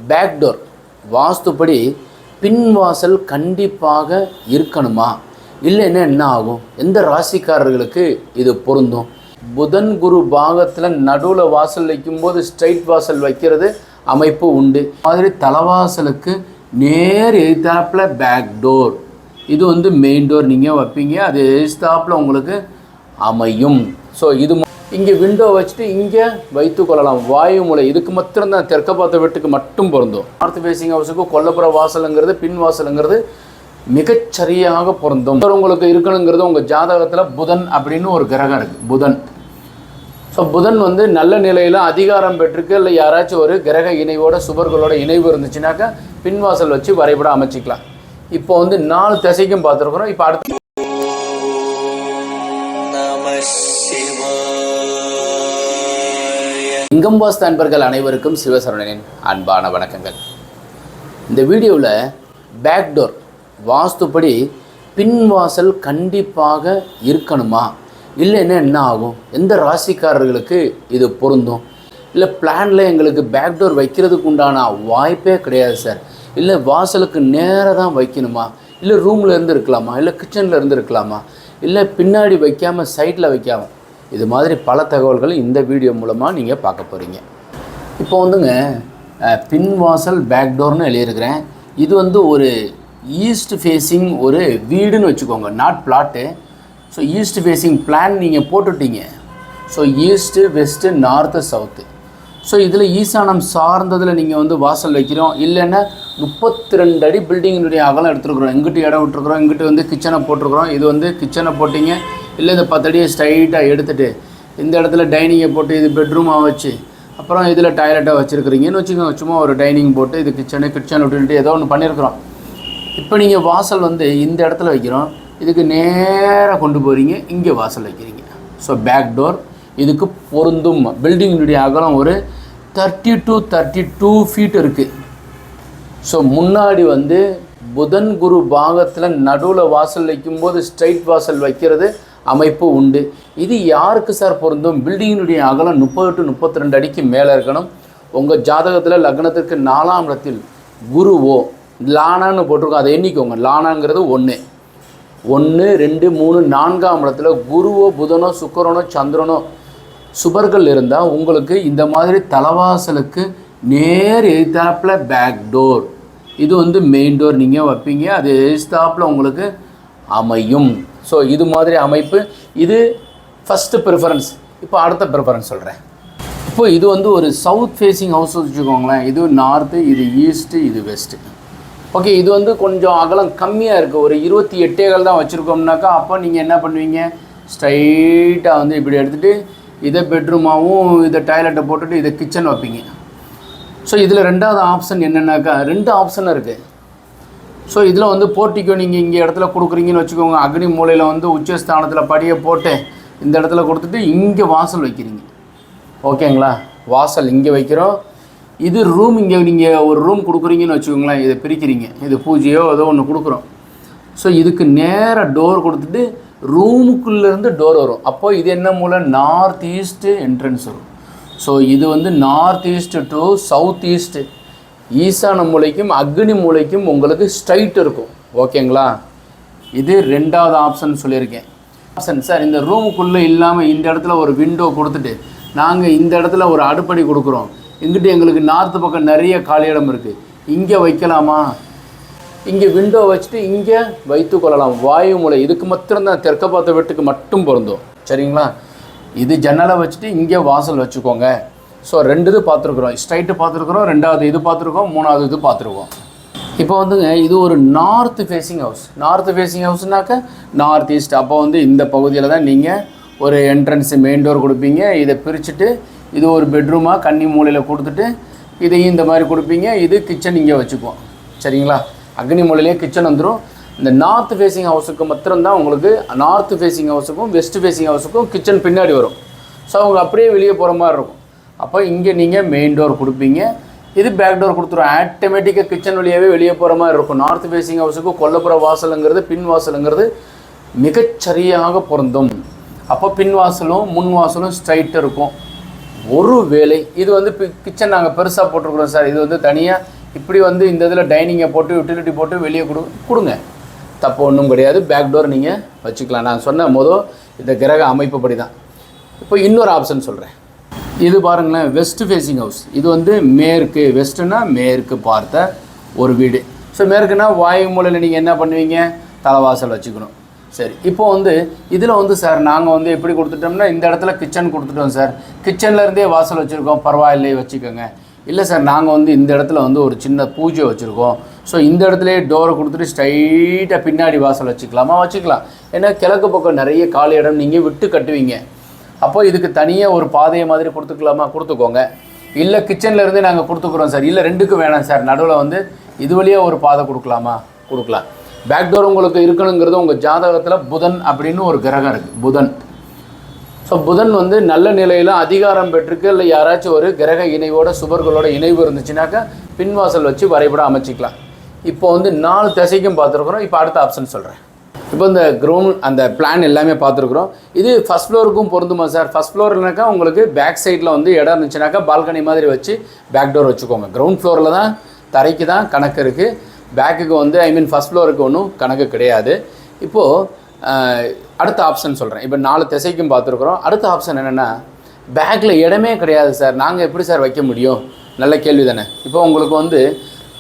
Back door வாஸ்துப்படி பின்வாசல் கண்டிப்பாக இருக்கணுமா? இல்லைன்னா என்ன ஆகும்? எந்த ராசிக்காரர்களுக்கு இது பொருந்தும்? புதன் குரு பாகத்தில் நடுவில் வாசல் வைக்கும்போது ஸ்ட்ரைட் வாசல் வைக்கிறது அமைப்பு உண்டு. மாதிரி தலைவாசலுக்கு நேர் எதிர்த்தாப்பில் பேக் டோர், இது வந்து மெயின் டோர் நீங்கள் வைப்பீங்க, அது எதிர்த்தாப்பில் உங்களுக்கு அமையும். ஸோ இது இங்கே விண்டோ வச்சுட்டு இங்கே வைத்து கொள்ளலாம். வாயு மூலை இதுக்கு மாத்திரம்தான், தெற்க பார்த்த வீட்டுக்கு மட்டும் பொருந்தும். நார்த் ஃபேஸிங் ஹவுஸுக்கு கொல்லப்புற வாசலுங்கிறது பின் வாசலுங்கிறது மிகச்சரியாக பொருந்தும். உங்களுக்கு இருக்கணுங்கிறது உங்கள் ஜாதகத்தில் புதன் அப்படின்னு ஒரு கிரகம் இருக்குது, புதன். ஸோ புதன் வந்து நல்ல நிலையில் அதிகாரம் பெற்றிருக்கு, இல்லை யாராச்சும் ஒரு கிரக இணைவோட சுபர்களோட இணைவு இருந்துச்சுனாக்கா பின்வாசல் வச்சு வரைபடம் அமைச்சிக்கலாம். இப்போ வந்து 4 திசைக்கும் பார்த்துருக்குறோம். இப்போ அடுத்து லிங்கம் வாஸ்து அன்பர்கள் அனைவருக்கும் சிவசரவணனின் அன்பான வணக்கங்கள். இந்த வீடியோவில் பேக் டோர் வாஸ்துப்படி பின்வாசல் கண்டிப்பாக இருக்கணுமா? இல்லைன்னா என்ன ஆகும்? எந்த ராசிக்காரர்களுக்கு இது பொருந்தும்? இல்லை பிளானில் எங்களுக்கு பேக் டோர் வைக்கிறதுக்கு உண்டான வாய்ப்பே கிடையாது சார், இல்லை வாசலுக்கு நேராக தான் வைக்கணுமா, இல்லை ரூமில் இருந்து இருக்கலாமா, இல்லை கிச்சனில் இருந்து இருக்கலாமா, இல்லை பின்னாடி வைக்காமல் சைடில் வைக்காமல், இது மாதிரி பல தகவல்கள் இந்த வீடியோ மூலமாக நீங்கள் பார்க்க போகிறீங்க. இப்போ வந்துங்க பின்வாசல் பேக் டோர்னு எழுதியிருக்கிறேன். இது வந்து ஒரு ஈஸ்ட் ஃபேஸிங் ஒரு வீடுன்னு வச்சுக்கோங்க, not flat. So east facing plan நீங்கள் போட்டுட்டீங்க. So east west north south. So இதில் ஈசானம் சார்ந்ததில் நீங்கள் வந்து வாசல் வைக்கிறோம். இல்லைன்னா 32 அடி பில்டிங்கினுடைய அகலம் எடுத்துருக்குறோம். எங்கிட்ட இடம் விட்டுருக்குறோம், இங்கிட்ட வந்து கிச்சனை போட்டிருக்குறோம். இது வந்து கிச்சனை போட்டிங்க, இல்லை இந்த 10 அடியை ஸ்ட்ரைட்டாக எடுத்துகிட்டு இந்த இடத்துல டைனிங்கை போட்டு இது பெட்ரூமாக வச்சு அப்புறம் இதில் டாய்லெட்டாக வச்சுருக்குறீங்கன்னு வச்சுக்கோங்க. சும்மா ஒரு டைனிங் போட்டு இது கிச்சன் விட்டுட்டு ஏதோ ஒன்று பண்ணியிருக்கிறோம். இப்போ நீங்கள் வாசல் வந்து இந்த இடத்துல வைக்கிறோம், இதுக்கு நேராக கொண்டு போகிறீங்க, இங்கே வாசல் வைக்கிறீங்க. ஸோ பேக் டோர் இதுக்கு பொருந்தும். பில்டிங்கினுடைய அகலம் ஒரு 30 to 32 ஃபீட் இருக்குது. ஸோ முன்னாடி வந்து புதன் குரு பாகத்தில் நடுவில் வாசல் வைக்கும்போது ஸ்ட்ரைட் வாசல் வைக்கிறது அமைப்பு உண்டு. இது யாருக்கு சார் பொருந்தும்? பில்டிங்கினுடைய அகலம் 30 to 32 அடிக்கு மேலே இருக்கணும். உங்கள் ஜாதகத்தில் லக்னத்திற்கு 4ஆம் இடத்தில் குருவோ லானான்னு போட்டிருக்கோம், அதை எண்ணிக்கோங்க. லானாங்கிறது 1 2 3 4ஆம் இடத்துல குருவோ புதனோ சுக்கிரனோ சந்திரனோ சுபர்கள் இருந்தால் உங்களுக்கு இந்த மாதிரி தலைவாசலுக்கு நேர் எதிர்த்தாப்பில் பேக் டோர், இது வந்து மெயின் டோர் நீங்கள் வைப்பீங்க, அது எதிர்த்தாப்பில் உங்களுக்கு அமையும். ஸோ இது மாதிரி அமைப்பு, இது ஃபஸ்ட்டு ப்ரிஃபரன்ஸ். இப்போ அடுத்த ப்ரிஃபரன்ஸ் சொல்கிறேன். இப்போ இது வந்து ஒரு சவுத் ஃபேஸிங் ஹவுஸ் வச்சுக்கோங்களேன். இது நார்த்து, இது ஈஸ்ட்டு, இது வெஸ்ட்டு. ஓகே, இது வந்து கொஞ்சம் அகலம் கம்மியாக இருக்குது, ஒரு 28 தான் வச்சுருக்கோம்னாக்கா அப்போ நீங்கள் என்ன பண்ணுவீங்க? ஸ்ட்ரைட்டாக வந்து இப்படி எடுத்துகிட்டு இதை பெட்ரூமாகவும் இதை டாய்லெட்டை போட்டுட்டு இதை கிச்சன் வைப்பீங்க. ஸோ இதில் 2வது ஆப்ஷன் என்னென்னாக்கா 2 ஆப்ஷன் இருக்குது. ஸோ இதில் வந்து போர்ட்டிக்கோ நீங்கள் இங்கே இடத்துல கொடுக்குறீங்கன்னு வச்சுக்கோங்க. அக்னி மூலையில் வந்து உச்சஸ்தானத்தில் படியை போட்டு இந்த இடத்துல கொடுத்துட்டு இங்கே வாசல் வைக்கிறீங்க. ஓகேங்களா? வாசல் இங்கே வைக்கிறோம். இது ரூம், இங்கே நீங்கள் ஒரு ரூம் கொடுக்குறீங்கன்னு வச்சுக்கோங்களேன். இதை பிரிக்கிறீங்க, இது பூஜையோ ஏதோ ஒன்று கொடுக்குறோம். ஸோ இதுக்கு நேராக டோர் கொடுத்துட்டு ரூமுக்குள்ளேருந்து டோர் வரும். அப்போது இது என்ன மூலை? நார்த் ஈஸ்ட்டு என்ட்ரன்ஸ் வரும். ஸோ இது வந்து north east to south east, ஈசான மூலைக்கும் அக்னி மூலைக்கும் உங்களுக்கு ஸ்ட்ரைட் இருக்கும். ஓகேங்களா? இது 2வது ஆப்ஷன் சொல்லியிருக்கேன். ஆப்ஷன் சார், இந்த ரூமுக்குள்ளே இல்லாமல் இந்த இடத்துல ஒரு விண்டோ கொடுத்துட்டு நாங்கள் இந்த இடத்துல ஒரு அடுப்படி கொடுக்குறோம், இங்கிட்ட எங்களுக்கு நார்த்து பக்கம் நிறைய காலி இடம் இருக்குது, இங்கே வைக்கலாமா? இங்கே விண்டோ வச்சுட்டு இங்கே வைத்து கொள்ளலாம். வாயு மூலை இதுக்கு மாத்திரம்தான், தெற்க பார்த்த வீட்டுக்கு மட்டும் பொருந்தும். சரிங்களா? இது ஜன்னலை வச்சுட்டு இங்கே வாசல் வச்சுக்கோங்க. ஸோ 2 இது பார்த்துருக்குறோம், ஸ்ட்ரைட்டு பார்த்துருக்குறோம், 2வது இது பார்த்துருக்கோம், 3வது இது பார்த்துருக்கோம். இப்போ வந்துங்க இது ஒரு north facing house. North facing ஹவுஸ்னாக்க நார்த் ஈஸ்ட். அப்போ வந்து இந்த பகுதியில் தான் நீங்கள் ஒரு என்ட்ரன்ஸு மெயின் டோர் கொடுப்பீங்க. இதை பிரிச்சுட்டு இது ஒரு பெட்ரூமாக கன்னி மூலையில் கொடுத்துட்டு இதையும் இந்த மாதிரி கொடுப்பீங்க. இது கிச்சன் இங்கே வச்சுக்குவோம். சரிங்களா? அக்னி மூலையிலே கிச்சன் வந்துடும். இந்த நார்த் ஃபேஸிங் ஹவுஸுக்கு மாத்திரம்தான் உங்களுக்கு, நார்த் ஃபேஸிங் ஹவுஸுக்கும் வெஸ்ட் ஃபேஸிங் ஹவுஸுக்கும் கிச்சன் பின்னாடி வரும். ஸோ அவங்க அப்படியே வெளியே போகிற மாதிரி இருக்கும். அப்போ இங்கே நீங்கள் மெயின் டோர் கொடுப்பீங்க, இது பேக் டோர் கொடுத்துரும். ஆட்டோமேட்டிக்காக கிச்சன் வழியாகவே வெளியே போகிற மாதிரி இருக்கும். நார்த் ஃபேஸிங் ஹவுஸுக்கு கொல்லப்புற வாசலுங்கிறது பின் வாசலுங்கிறது மிகச்சரியாக பொருந்தும். அப்போ பின் வாசலும் முன் வாசலும் ஸ்ட்ரைட்டாக இருக்கும். ஒரு வேளை இது வந்து கிச்சன் நாங்கள் பெருசாக போட்டிருக்கிறோம் சார், இது வந்து தனியாக இப்படி வந்து இந்த இதில் டைனிங்கை போட்டு யூட்டிலிட்டி போட்டு வெளியே கொடுங்க, தப்பு ஒன்றும் கிடையாது. பேக் டோர் நீங்கள் வச்சுக்கலாம். நான் சொன்ன இந்த கிரக அமைப்புப்படி தான். இப்போ இன்னொரு ஆப்ஷன் சொல்கிறேன். இது பாருங்களேன், வெஸ்ட் ஃபேஸிங் ஹவுஸ். இது வந்து மேற்கு, வெஸ்ட்டுனா மேற்கு பார்த்த ஒரு வீடு. ஸோ மேற்குனா வாயு மூலையில் நீங்கள் என்ன பண்ணுவீங்க, தலைவாசல் வச்சுக்கணும். சரி, இப்போ வந்து இதில் வந்து சார் நாங்கள் வந்து எப்படி கொடுத்துட்டோம்னா இந்த இடத்துல கிச்சன் கொடுத்துட்டோம் சார், கிச்சன்லேருந்தே வாசல் வச்சுருக்கோம், பரவாயில்லை வச்சுக்கோங்க. இல்லை சார் நாங்கள் வந்து இந்த இடத்துல வந்து ஒரு சின்ன பூஜை வச்சுருக்கோம், ஸோ இந்த இடத்துலையே டோரை கொடுத்துட்டு ஸ்ட்ரைட்டாக பின்னாடி வாசல் வச்சுக்கலாமா, வச்சுக்கலாம். ஏன்னா கிழக்கு பக்கம் நிறைய காலி இடம் நீங்கள் விட்டு கட்டுவீங்க. அப்போ இதுக்கு தனியாக ஒரு பாதையை மாதிரி கொடுத்துக்கலாமா, கொடுத்துக்கோங்க. இல்லை கிச்சன்லேருந்தே நாங்கள் கொடுத்துக்குறோம் சார், இல்லை ரெண்டுக்கும் வேணாம் சார், நடுவில் வந்து இது வழியாக ஒரு பாதை கொடுக்கலாமா, கொடுக்கலாம். பேக் டோர் உங்களுக்கு இருக்கணுங்கிறது உங்கள் ஜாதகத்தில் புதன் அப்படின்னு ஒரு கிரகம் இருக்குது, புதன். ஸோ புதன் வந்து நல்ல நிலையில் அதிகாரம் பெற்றிருக்கு, இல்லை யாராச்சும் ஒரு கிரக இணைவோட சுபர்களோட இணைவு இருந்துச்சுனாக்கா பின்வாசல் வச்சு வரைபடம் அமைச்சிக்கலாம். இப்போ வந்து 4 திசைக்கும் பார்த்துருக்குறோம். இப்போ அடுத்த ஆப்ஷன் சொல்கிறேன். இப்போ இந்த கிரவுண்ட் அந்த பிளான் எல்லாமே பார்த்துருக்குறோம். இது ஃபஸ்ட் ஃப்ளோருக்கும் பொருந்துமா சார்? ஃபஸ்ட் ஃப்ளோர்னாக்கா உங்களுக்கு பேக் சைடில் வந்து இடம் இருந்துச்சுனாக்கா பால்கனி மாதிரி வச்சு பேக் டோர் வச்சுக்கோங்க. கிரவுண்ட் ஃப்ளோரில் தான் தரைக்கு தான் கணக்கு இருக்குது, பேக்குக்கு வந்து ஃபஸ்ட் ஃப்ளோருக்கு ஒன்றும் கணக்கு கிடையாது. இப்போது அடுத்த ஆப்ஷன் சொல்கிறேன். இப்போ 4 திசைக்கும் பார்த்துருக்குறோம். அடுத்த ஆப்ஷன் என்னென்னா, பேக்கில் இடமே கிடையாது சார், நாங்கள் எப்படி சார் வைக்க முடியும்? நல்ல கேள்வி தானே. இப்போ உங்களுக்கு வந்து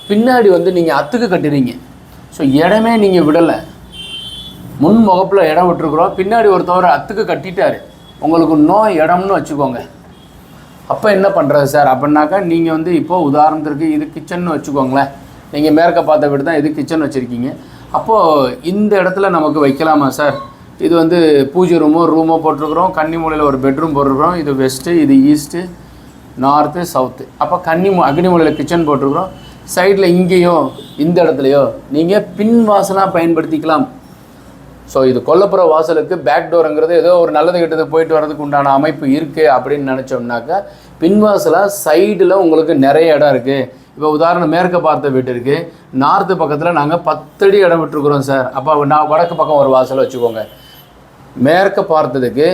பின்னாடி வந்து நீங்கள் அத்துக்கு கட்டுறீங்க, ஸோ இடமே நீங்கள் விடலை. முன் முகப்பில் இடம் விட்டுருக்குறோம், பின்னாடி ஒருத்தவர் அத்துக்கு கட்டிட்டார், உங்களுக்கு இடம்னு வச்சுக்கோங்க. அப்போ என்ன பண்ணுறது சார் அப்படின்னாக்கா, நீங்கள் வந்து இப்போது உதாரணத்திற்கு இது கிச்சன்னு வச்சுக்கோங்களேன், நீங்கள் மேற்க பார்த்த வீடு தான் இது கிச்சன் வச்சுருக்கீங்க. அப்போது இந்த இடத்துல நமக்கு வைக்கலாமா சார்? இது வந்து பூஜை ரூமோ போட்டிருக்கிறோம், கன்னி மூலையில் ஒரு பெட்ரூம் போட்டிருக்கிறோம், இது வெஸ்ட்டு, இது ஈஸ்ட்டு, நார்த்து, சவுத்து. அப்போ அக்னி மூலையில் கிச்சன் போட்டிருக்கிறோம். சைடில் இங்கேயோ இந்த இடத்துலையோ நீங்கள் பின் வாசலாக பயன்படுத்திக்கலாம். ஸோ இது கொல்லப்புற வாசலுக்கு பேக் டோருங்கிறது ஏதோ ஒரு நல்லது கெட்டது போயிட்டு வர்றதுக்கு உண்டான அமைப்பு இருக்குது அப்படின்னு நினச்சோம்னாக்கா, பின்வாசலாக சைடில் உங்களுக்கு நிறைய இடம் இருக்குது. இப்போ உதாரணம் மேற்க பார்த்த வீட்டு இருக்குது, நார்த்து பக்கத்தில் நாங்கள் 10 அடி இடம் விட்டுருக்குறோம் சார். அப்போ நான் வடக்கு பக்கம் ஒரு வாசல் வச்சுக்கோங்க. மேற்க பார்த்ததுக்கு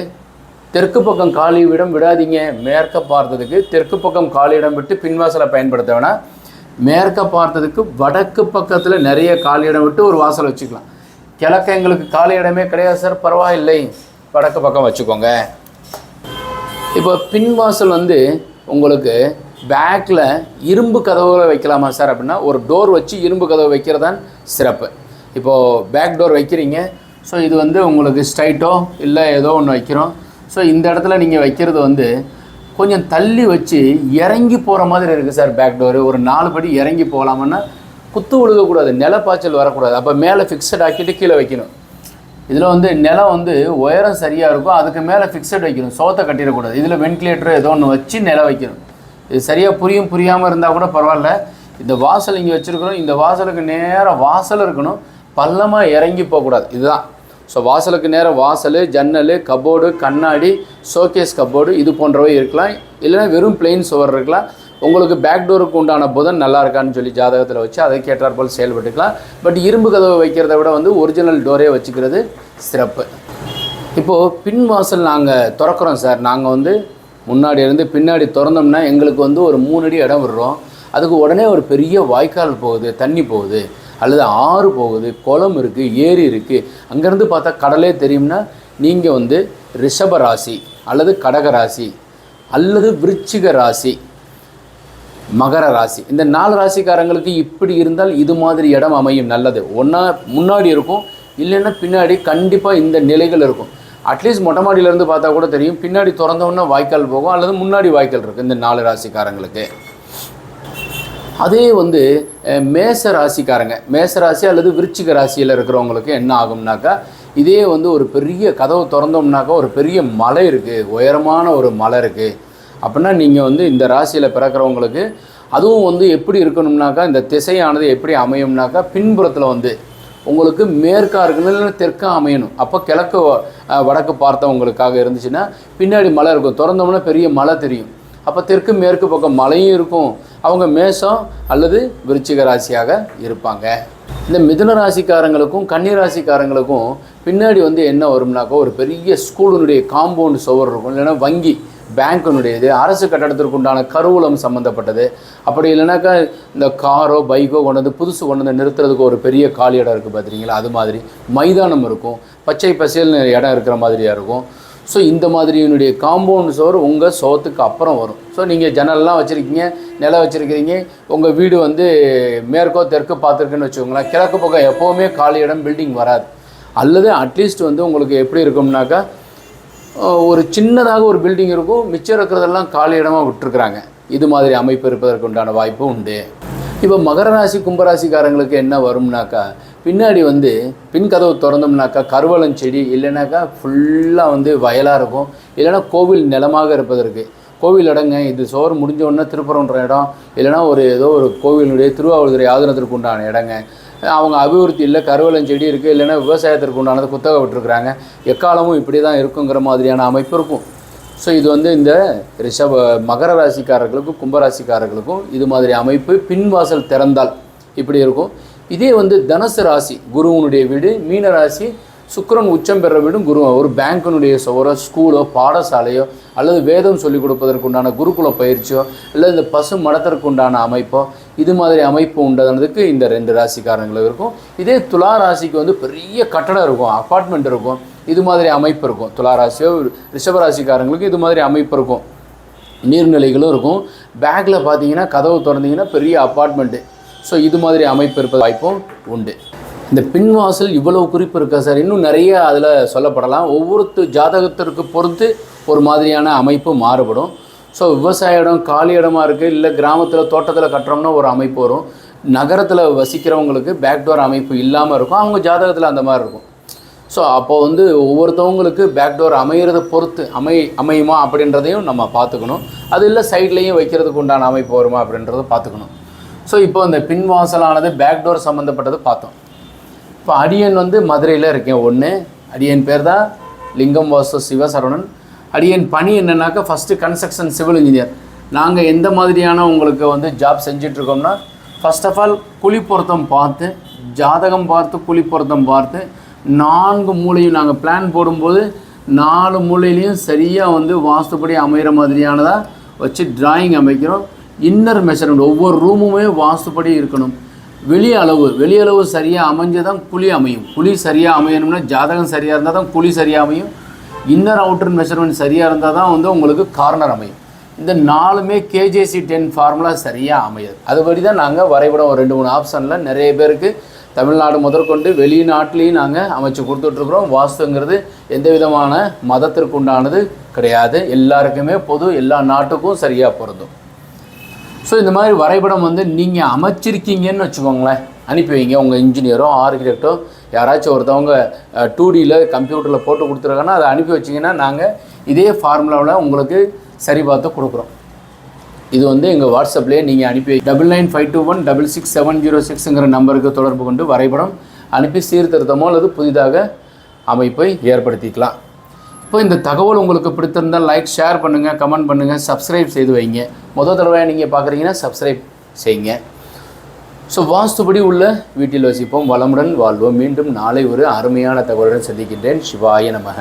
தெற்கு பக்கம் காலி இடம் விடாதீங்க. மேற்க பார்த்ததுக்கு தெற்கு பக்கம் காலி இடம் விட்டு பின்வாசலை பயன்படுத்த வேணாம். மேற்க பார்த்ததுக்கு வடக்கு பக்கத்தில் நிறைய காலி இடம் விட்டு ஒரு வாசல் வச்சுக்கலாம். கிழக்க எங்களுக்கு காலி இடமே கிடையாது சார், பரவாயில்லை, வடக்கு பக்கம் வச்சுக்கோங்க. இப்போ பின்வாசல் வந்து உங்களுக்கு பேக்கில் இரும்பு கதவுகளை வைக்கலாமா சார் அப்படின்னா, ஒரு டோர் வச்சு இரும்பு கதவு வைக்கிறதான் சிறப்பு. இப்போது பேக் டோர் வைக்கிறீங்க, ஸோ இது வந்து உங்களுக்கு ஸ்ட்ரைட்டோ இல்லை ஏதோ ஒன்று வைக்கிறோம். ஸோ இந்த இடத்துல நீங்கள் வைக்கிறது வந்து கொஞ்சம் தள்ளி வச்சு இறங்கி போகிற மாதிரி இருக்குது சார். பேக் டோரு ஒரு 4 படி இறங்கி போகலாமன்னா குத்து விழுகக்கூடாது, நிலப்பாய்ச்சல் வரக்கூடாது. அப்போ மேலே ஃபிக்ஸட் ஆக்கிட்டு கீழே வைக்கணும். இதில் வந்து நிலம் வந்து உயரம் சரியாக இருக்கும், அதுக்கு மேலே ஃபிக்ஸட் வைக்கணும், சோத்தை கட்டிடக்கூடாது. இதில் வென்டிலேட்டர் ஏதோ ஒன்று வச்சு நிலம் வைக்கணும். இது சரியாக புரியாமல் இருந்தால் கூட பரவாயில்ல. இந்த வாசல் இங்கே வச்சுருக்கிறோம், இந்த வாசலுக்கு நேராக வாசல் இருக்கணும், பள்ளமாக இறங்கி போகக்கூடாது. இதுதான். ஸோ வாசலுக்கு நேராக வாசல், ஜன்னல், கபோர்டு, கண்ணாடி, ஷோகேஸ் கபோர்டு இது போன்றவை இருக்கலாம். இல்லைன்னா வெறும் பிளெயின் சுவர் இருக்கலாம். உங்களுக்கு பேக் டோருக்கு உண்டான புதன் நல்லா இருக்கான்னு சொல்லி ஜாதகத்தில் வச்சு அதை கேட்டாற்போல் செயல்பட்டுக்கலாம். பட் இரும்பு கதவை வைக்கிறத விட வந்து ஒரிஜினல் டோரே வச்சுக்கிறது சிறப்பு. இப்போது பின் வாசல் நாங்கள் திறக்கிறோம் சார், நாங்கள் வந்து முன்னாடி இருந்து பின்னாடி திறந்தோம்னா எங்களுக்கு வந்து ஒரு 3 அடி இடம் விடுறோம். அதுக்கு உடனே ஒரு பெரிய வாய்க்கால் போகுது, தண்ணி போகுது, அல்லது ஆறு போகுது, குளம் இருக்குது, ஏரி இருக்குது. அங்கேருந்து பார்த்தா கடலே தெரியும்னா நீங்கள் வந்து ரிஷப ராசி அல்லது கடக ராசி அல்லது விருச்சிக ராசி, மகர ராசி. இந்த 4 ராசிக்காரங்களுக்கு இப்படி இருந்தால் இது மாதிரி இடம் அமையும். நல்லது. ஒன்றா முன்னாடி இருக்கும், இல்லைன்னா பின்னாடி கண்டிப்பாக இந்த நிலைகள் இருக்கும். அட்லீஸ்ட் மொட்டை மாடியிலேருந்து பார்த்தா கூட தெரியும், பின்னாடி திறந்தோன்னா வாய்க்கால் போகும் அல்லது முன்னாடி வாய்க்கால் இருக்குது இந்த 4 ராசிக்காரங்களுக்கு. அதே வந்து மேச ராசிக்காரங்க, மேச ராசி அல்லது விருச்சிக ராசியில் இருக்கிறவங்களுக்கு என்ன ஆகும்னாக்கா, இதே வந்து ஒரு பெரிய கதவு திறந்தோம்னாக்கா ஒரு பெரிய மலை இருக்குது, உயரமான ஒரு மலை இருக்குது அப்படின்னா நீங்கள் வந்து இந்த ராசியில் பிறக்கிறவங்களுக்கு அதுவும் வந்து எப்படி இருக்கணும்னாக்கா, இந்த திசையானது எப்படி அமையும்னாக்கா, பின்புறத்தில் வந்து உங்களுக்கு மேற்காக இருக்கணும், இல்லைன்னா தெற்காக அமையணும். அப்போ கிழக்கு வடக்கு பார்த்தவங்களுக்காக இருந்துச்சுன்னா பின்னாடி மலை இருக்கும், திறந்தோம்னா பெரிய மலை தெரியும். அப்போ தெற்கு மேற்கு பக்கம் மலையும் இருக்கும். அவங்க மேஷம் அல்லது விருச்சிக ராசியாக இருப்பாங்க. இந்த மிதுன ராசிக்காரங்களுக்கும் கன்னி ராசிக்காரங்களுக்கும் பின்னாடி வந்து என்ன வரும்னாக்கா, ஒரு பெரிய ஸ்கூலுடைய காம்பவுண்டு சுவர் இருக்கும், இல்லைன்னா பேங்க்கினுடையது, அரசு கட்டடத்திற்கு உண்டான கருவூலம் சம்மந்தப்பட்டது. அப்படி இல்லைனாக்கா இந்த காரோ பைக்கோ கொண்டு வந்து புதுசு கொண்டு வந்து நிறுத்துறதுக்கு ஒரு பெரிய காலி இடம் இருக்குது பார்த்துறீங்களா, அது மாதிரி மைதானம் இருக்கும், பச்சை பசேல்னு இடம் இருக்கிற மாதிரியாக இருக்கும். ஸோ இந்த மாதிரியினுடைய காம்பவுண்ட் சோர் உங்கள் சோத்துக்கு அப்புறம் வரும். ஸோ நீங்கள் ஜன்னல்லாம் வச்சுருக்கீங்க, நிலம் வச்சுருக்கிறீங்க, உங்கள் வீடு வந்து மேற்கோ தெற்கு பார்த்துருக்குன்னு வச்சுக்கோங்களேன், கிழக்கு பக்கம் எப்போவுமே காலி இடம் பில்டிங் வராது. அல்லது அட்லீஸ்ட் வந்து உங்களுக்கு எப்படி இருக்கும்னாக்கா ஒரு சின்னதாக ஒரு பில்டிங் இருக்கும், மிச்சம் இருக்கிறதெல்லாம் காலி இடமாக விட்டுருக்குறாங்க. இது மாதிரி அமைப்பு இருப்பதற்கு உண்டான வாய்ப்பும் உண்டு. இப்போ மகர ராசி கும்பராசிக்காரங்களுக்கு என்ன வரும்னாக்கா, பின்னாடி வந்து பின் கதவு திறந்தோம்னாக்கா கருவளஞ்செடி, இல்லைனாக்கா ஃபுல்லாக வந்து வயலாக இருக்கும், இல்லைனா கோவில் நிலமாக இருப்பதற்கு கோவில் இடங்க. இது சோறு முடிஞ்சோடனே திருப்பரன்ற இடம், இல்லைனா ஏதோ ஒரு கோவிலுடைய திருவாவூதுறை ஆதனத்திற்கு உண்டான இடங்க. அவங்க அபிவிருத்தி இல்லை, கருவளஞ்செடி இருக்குது, இல்லைனா விவசாயத்திற்கு உண்டானது குத்தகை விட்டுருக்குறாங்க. எக்காலமும் இப்படி தான் இருக்குங்கிற மாதிரியான அமைப்பு இருக்கும். ஸோ இது வந்து இந்த மகர ராசிக்காரர்களுக்கும் கும்பராசிக்காரர்களுக்கும் இது மாதிரி அமைப்பு பின்வாசல் திறந்தால் இப்படி இருக்கும். இதே வந்து தனுசு ராசி குருவனுடைய வீடு, மீன ராசி சுக்கிரன் உச்சம் பெற வீடும் குரு, ஒரு பேங்கினுடைய ஒரு ஸ்கூலோ பாடசாலையோ அல்லது வேதம் சொல்லிக் கொடுப்பதற்கு உண்டான குருகுல பயிற்சியோ அல்லது இந்த பசு மடத்திற்கு உண்டான அமைப்போ இது மாதிரி அமைப்பு உண்டதுக்கு இந்த 2 ராசிக்காரங்களும் இருக்கும். இதே துலா ராசிக்கு வந்து பெரிய கட்டடம் இருக்கும், அப்பார்ட்மெண்ட் இருக்கும், இது மாதிரி அமைப்பு இருக்கும். துலா ராசியோ ரிஷபராசிக்காரங்களுக்கு இது மாதிரி அமைப்பு இருக்கும், நீர்நிலைகளும் இருக்கும். பேக்கில் பார்த்தீங்கன்னா கதவு திறந்தீங்கன்னா பெரிய அப்பார்ட்மெண்ட்டு. ஸோ இது மாதிரி அமைப்பு இருப்பது வாய்ப்பும் உண்டு. இந்த பின்வாசல் இவ்வளவு குறிப்பு இருக்கா சார்? இன்னும் நிறைய அதில் சொல்லப்படலாம். ஒவ்வொரு ஜாதகத்திற்கு பொறுத்து ஒரு மாதிரியான அமைப்பு மாறுபடும். ஸோ விவசாய இடம் காலி இடமா இருக்குது, இல்லை கிராமத்தில் தோட்டத்தில் கட்டுறோம்னா ஒரு அமைப்பு வரும். நகரத்தில் வசிக்கிறவங்களுக்கு பேக்டோர் அமைப்பு இல்லாமல் இருக்கும், அவங்க ஜாதகத்தில் அந்த மாதிரி இருக்கும். ஸோ அப்போது வந்து ஒவ்வொருத்தவங்களுக்கு பேக்டோர் அமைகிறத பொறுத்து அமையுமா அப்படின்றதையும் நம்ம பார்த்துக்கணும். அது இல்லை சைட்லேயும் வைக்கிறதுக்கு உண்டான அமைப்பு வருமா அப்படின்றத பார்த்துக்கணும். ஸோ இப்போ இந்த பின்வாசலானது பேக்டோர் சம்மந்தப்பட்டது பார்த்தோம். இப்போ அடியன் வந்து மதுரையில் இருக்கேன். ஒன்று அடியன் பேர் தான் லிங்கம் வாஸ்து சிவசரவணன். அடியன் பணி என்னென்னாக்கா ஃபஸ்ட்டு கன்ஸ்ட்ரக்ஷன் சிவில் இன்ஜினியர். நாங்கள் எந்த மாதிரியான உங்களுக்கு வந்து ஜாப் செஞ்சிட்ருக்கோம்னா, ஃபஸ்ட் ஆஃப் ஆல் குழி பொருத்தம் பார்த்து, ஜாதகம் பார்த்து, குழி பொருத்தம் பார்த்து 4 மூலையும் நாங்கள் பிளான் போடும்போது 4 மூலையிலையும் சரியாக வந்து வாஸ்துப்படி அமைகிற மாதிரியானதாக வச்சு டிராயிங் அமைக்கிறோம். இன்னர் மெஷர்மெண்ட் ஒவ்வொரு ரூமுமே வாஸ்துப்படி இருக்கணும். வெளியளவு சரியாக அமைஞ்சதான் குழி அமையும். குழி சரியாக அமையணும்னா ஜாதகம் சரியாக இருந்தால் தான் குழி சரியாக அமையும். இன்னர் அவுட்டர் மெஷர்மெண்ட் சரியாக இருந்தால் தான் வந்து உங்களுக்கு கார்னர் அமையும். இந்த 4மே KJC 10 ஃபார்முலா சரியாக அமையாது. அதுபடி தான் நாங்கள் வரைபடம் ஒரு 2-3 ஆப்ஷனில் நிறைய பேருக்கு தமிழ்நாடு முதற்கொண்டு வெளிநாட்டிலையும் நாங்கள் அமைச்சு கொடுத்துட்ருக்குறோம். வாஸ்துங்கிறது எந்த விதமான மதத்திற்கு உண்டானது கிடையாது, எல்லாருக்குமே பொது, எல்லா நாட்டுக்கும் சரியாக பொருந்தும். ஸோ இந்த மாதிரி வரைபடம் வந்து நீங்கள் அமைச்சிருக்கீங்கன்னு வச்சுக்கோங்களேன், அனுப்பி வைங்க. உங்கள் இன்ஜினியரோ ஆர்கிடெக்டோ யாராச்சும் ஒருத்தவங்க 2Dயில் கம்ப்யூட்டரில் போட்டு கொடுத்துருக்காங்கன்னா அதை அனுப்பி வச்சிங்கன்னா நாங்கள் இதே ஃபார்முலாவில் உங்களுக்கு சரி பார்த்து கொடுக்குறோம். இது வந்து எங்கள் வாட்ஸ்அப்லேயே நீங்கள் அனுப்பி 9952166706ங்கிற நம்பருக்கு தொடர்பு கொண்டு வரைபடம் அனுப்பி சீர்திருத்தமோ அல்லது புதிதாக அமைப்பை ஏற்படுத்திக்கலாம். இப்போ இந்த தகவல் உங்களுக்கு பிடித்திருந்தால் லைக், ஷேர் பண்ணுங்கள், கமெண்ட் பண்ணுங்கள், சப்ஸ்கிரைப் செய்து வைங்க. முதல் தடவையாக நீங்கள் பார்க்குறீங்கன்னா சப்ஸ்கிரைப் செய்யுங்க. ஸோ வாஸ்துபடி உள்ள வீட்டில் வசிப்போம், வளமுடன் வாழ்வோம். மீண்டும் நாளை ஒரு அருமையான தகவலுடன் சந்திக்கின்றேன். சிவாய நமக.